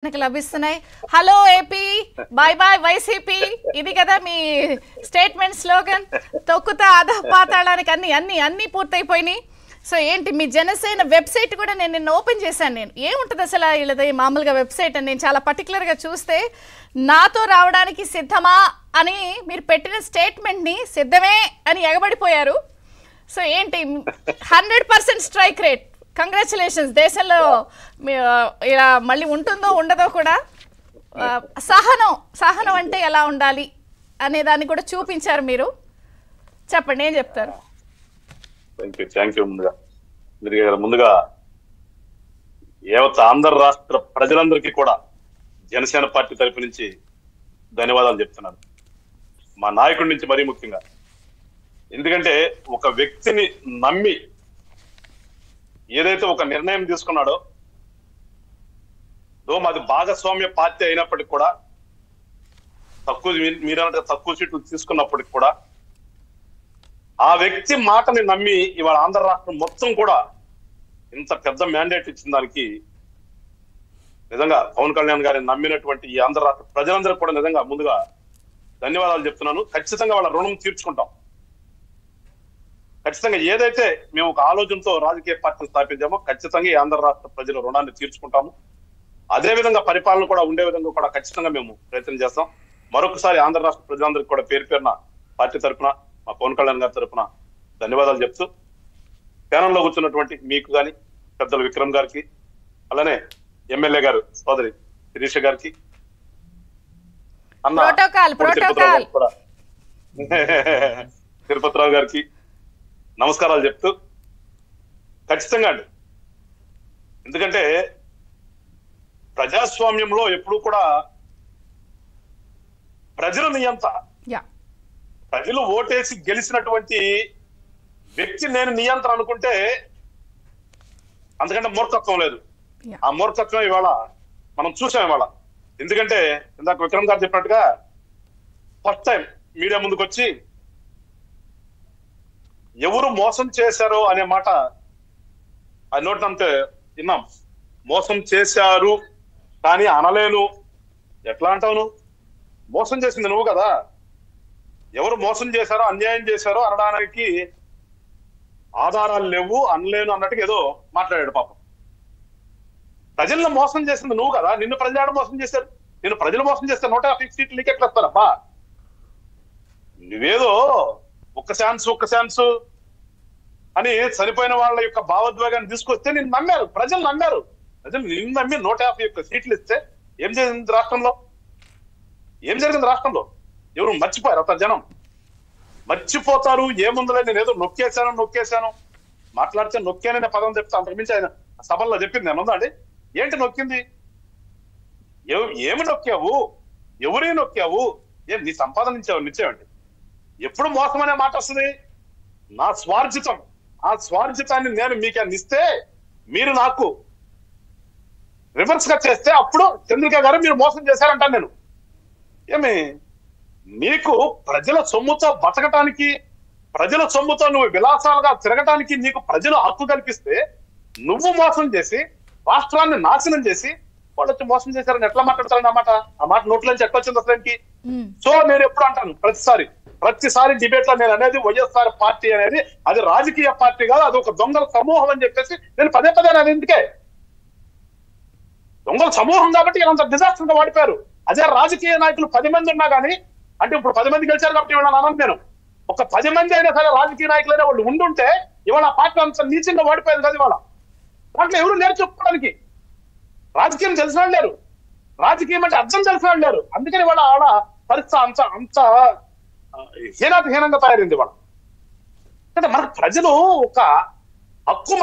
లభిస్తున్నాయి. Hello AP, by by YCP, ఇది కదా మీ స్టేట్మెంట్ స్లోగన్. తొక్కుతా అధ పాతాళానికి అన్ని అన్ని అన్ని పూర్తయిపోయినాయి. సో ఏంటి మీ జనసేన వెబ్సైట్ కూడా నేను నిన్న ఓపెన్ చేశాను. నేను ఏముంటుంది అసలు వీళ్ళది మామూలుగా వెబ్సైట్ అని నేను చాలా పర్టికులర్గా చూస్తే నాతో రావడానికి సిద్ధమా అని మీరు పెట్టిన స్టేట్మెంట్ని సిద్ధమే అని ఎగబడిపోయారు. సో ఏంటి 100% స్ట్రైక్ రేట్. కంగ్రాచులేషన్స్. దేశంలో ఇలా మళ్ళీ ఉంటుందో ఉండదో కూడా సహనం అంటే ఎలా ఉండాలి అనే దాన్ని కూడా చూపించారు మీరు. చెప్పండి, ఏం చెప్తారు? Thank you. ముందుగా యావత్ ఆంధ్ర రాష్ట్ర ప్రజలందరికీ కూడా జనసేన పార్టీ తరపు నుంచి ధన్యవాదాలు చెప్తున్నాను, మా నాయకుడి నుంచి మరీ ముఖ్యంగా. ఎందుకంటే ఒక వ్యక్తిని నమ్మి ఏదైతే ఒక నిర్ణయం తీసుకున్నాడో, మాది భాగస్వామ్య పార్టీ అయినప్పటికి కూడా మీరంటే తక్కువ సీట్లు తీసుకున్నప్పటికి కూడా ఆ వ్యక్తి మాటని నమ్మి ఇవాళ ఆంధ్ర రాష్ట్రం మొత్తం కూడా ఇంత పెద్ద మ్యాండేట్ ఇచ్చిన దానికి నిజంగా పవన్ కళ్యాణ్ గారిని నమ్మినటువంటి ఈ ఆంధ్ర రాష్ట్ర ప్రజలందరికీ కూడా నిజంగా ముందుగా ధన్యవాదాలు చెప్తున్నాను. ఖచ్చితంగా వాళ్ళ రుణం తీర్చుకుంటాం. ఖచ్చితంగా ఏదైతే మేము ఒక ఆలోచనతో రాజకీయ పార్టీని స్థాపించామో ఖచ్చితంగా ఈ ఆంధ్ర రాష్ట్ర ప్రజల రుణాన్ని తీర్చుకుంటాము. అదే విధంగా పరిపాలన కూడా ఉండే విధంగా కూడా ఖచ్చితంగా మేము ప్రయత్నం చేస్తాం. మరొకసారి ఆంధ్ర రాష్ట్ర ప్రజలందరికీ కూడా పేరు పేరున పార్టీ తరఫున, మా పవన్ కళ్యాణ్ గారి తరఫున ధన్యవాదాలు చెప్తూ, ప్యానల్లో కూర్చున్నటువంటి మీకు కానీ పెద్దలు విక్రమ్ గారికి, అలానే ఎమ్మెల్యే గారు సోదరి శిరీష గారికి, అన్న తిరుపతిరావు గారికి నమస్కారాలు చెప్తూ, ఖచ్చితంగా అండి, ఎందుకంటే ప్రజాస్వామ్యంలో ఎప్పుడు కూడా ప్రజల నియంత, ప్రజలు ఓటేసి గెలిచినటువంటి వ్యక్తి నేను నియంత్రణ అనుకుంటే అంతకంటే మూర్ఖత్వం లేదు. ఆ మూర్ఖత్వం ఇవాళ మనం చూసాం ఇవాళ. ఎందుకంటే ఇందాక విక్రమ్ గారు చెప్పినట్టుగా ఫస్ట్ టైం మీడియా ముందుకు వచ్చి ఎవరు మోసం చేశారో అనే మాట ఆ నోటినంతే విన్నాం. మోసం చేశారు కానీ అనలేను. ఎట్లా అంటావు? మోసం చేసింది నువ్వు కదా. ఎవరు మోసం చేశారో, అన్యాయం చేశారో అనడానికి ఆధారాలు లేవు, అనలేను అన్నట్టుగా ఏదో మాట్లాడాడు పాపం. ప్రజలను మోసం చేసింది నువ్వు కదా. నిన్ను ప్రజలు మోసం చేశారు. నిన్ను ప్రజలు మోసం చేస్తే 150 సీట్లు నీకు ఎట్లా వస్తారబ్బా? నువ్వేదో ఒక్క ఛాన్స్ అని చనిపోయిన వాళ్ళ యొక్క భావోద్వేగాన్ని తీసుకొస్తే నిన్ను నమ్మారు, ప్రజలు నమ్మారు. ప్రజలు నిన్ను నమ్మి 150 సీట్లు ఇస్తే ఏం జరిగింది రాష్ట్రంలో? ఏం జరిగింది రాష్ట్రంలో? ఎవరు మర్చిపోయారు? అంత జనం మర్చిపోతారు. ఏముందలే, నేను ఏదో నొక్కేశాను మాట్లాడితే నొక్కాననే పదం చెప్తే అంతకుమించి ఆయన సభల్లో చెప్పింది ఏముందా అండి? ఏంటి నొక్కింది? ఏమి నొక్కావు? ఎవరే నొక్కావు? ఏం నీ సంపాదన నిచ్చావండి? ఎప్పుడు మోసం అనే మాట వస్తుంది? నా స్వార్జితం, ఆ స్వార్జితాన్ని నేను మీకు ఇస్తే మీరు నాకు రివర్స్ గా చేస్తే అప్పుడు చంద్రిక గారు మీరు మోసం చేశారంటాను నేను. ఏమి నీకు ప్రజల సొమ్ముతో బతకటానికి, ప్రజల సొమ్ముతో నువ్వు విలాసాలుగా తిరగటానికి నీకు ప్రజలు హక్కు కల్పిస్తే నువ్వు మోసం చేసి రాష్ట్రాన్ని నాశనం చేసి వాళ్ళు వచ్చి మోసం చేశారని ఎట్లా మాట్లాడతారని ఆ మాట నోట్లోంచి ఎట్లా వచ్చింది అసలుకి? సో నేను ఎప్పుడు అంటాను, ప్రతిసారి డిబేట్ లో నేను అనేది వైఎస్ఆర్ పార్టీ అనేది అది రాజకీయ పార్టీ కాదు, అది ఒక దొంగల సమూహం అని చెప్పేసి నేను పదే అనేది. ఎందుకే దొంగల సమూహం కాబట్టి అంత డిజాస్టర్ గా వాడిపోయారు. అదే రాజకీయ నాయకులు 10 మంది ఉన్నా కానీ, అంటే ఇప్పుడు 10 మంది గెలిచారు కాబట్టి ఇవాళ అన్నాను నేను, ఒక 10 మంది అయినా సరే రాజకీయ నాయకులైనా వాళ్ళు ఉండుంటే ఇవాళ ఆ పార్టీ అంత నీచంగా వాడిపోయేది కదా. ఇవాళ దాంట్లో ఎవరు లేరు చెప్పుకోవడానికి. రాజకీయం తెలిసిన వాళ్ళు లేరు, రాజకీయం అంటే అర్థం తెలిసిన వాళ్ళు లేరు. అందుకని వాళ్ళ ఆడ పరిస్థితి అంత హీనంగా తయారైంది ఇవాళ. అంటే మనకు ప్రజలు ఒక హక్కు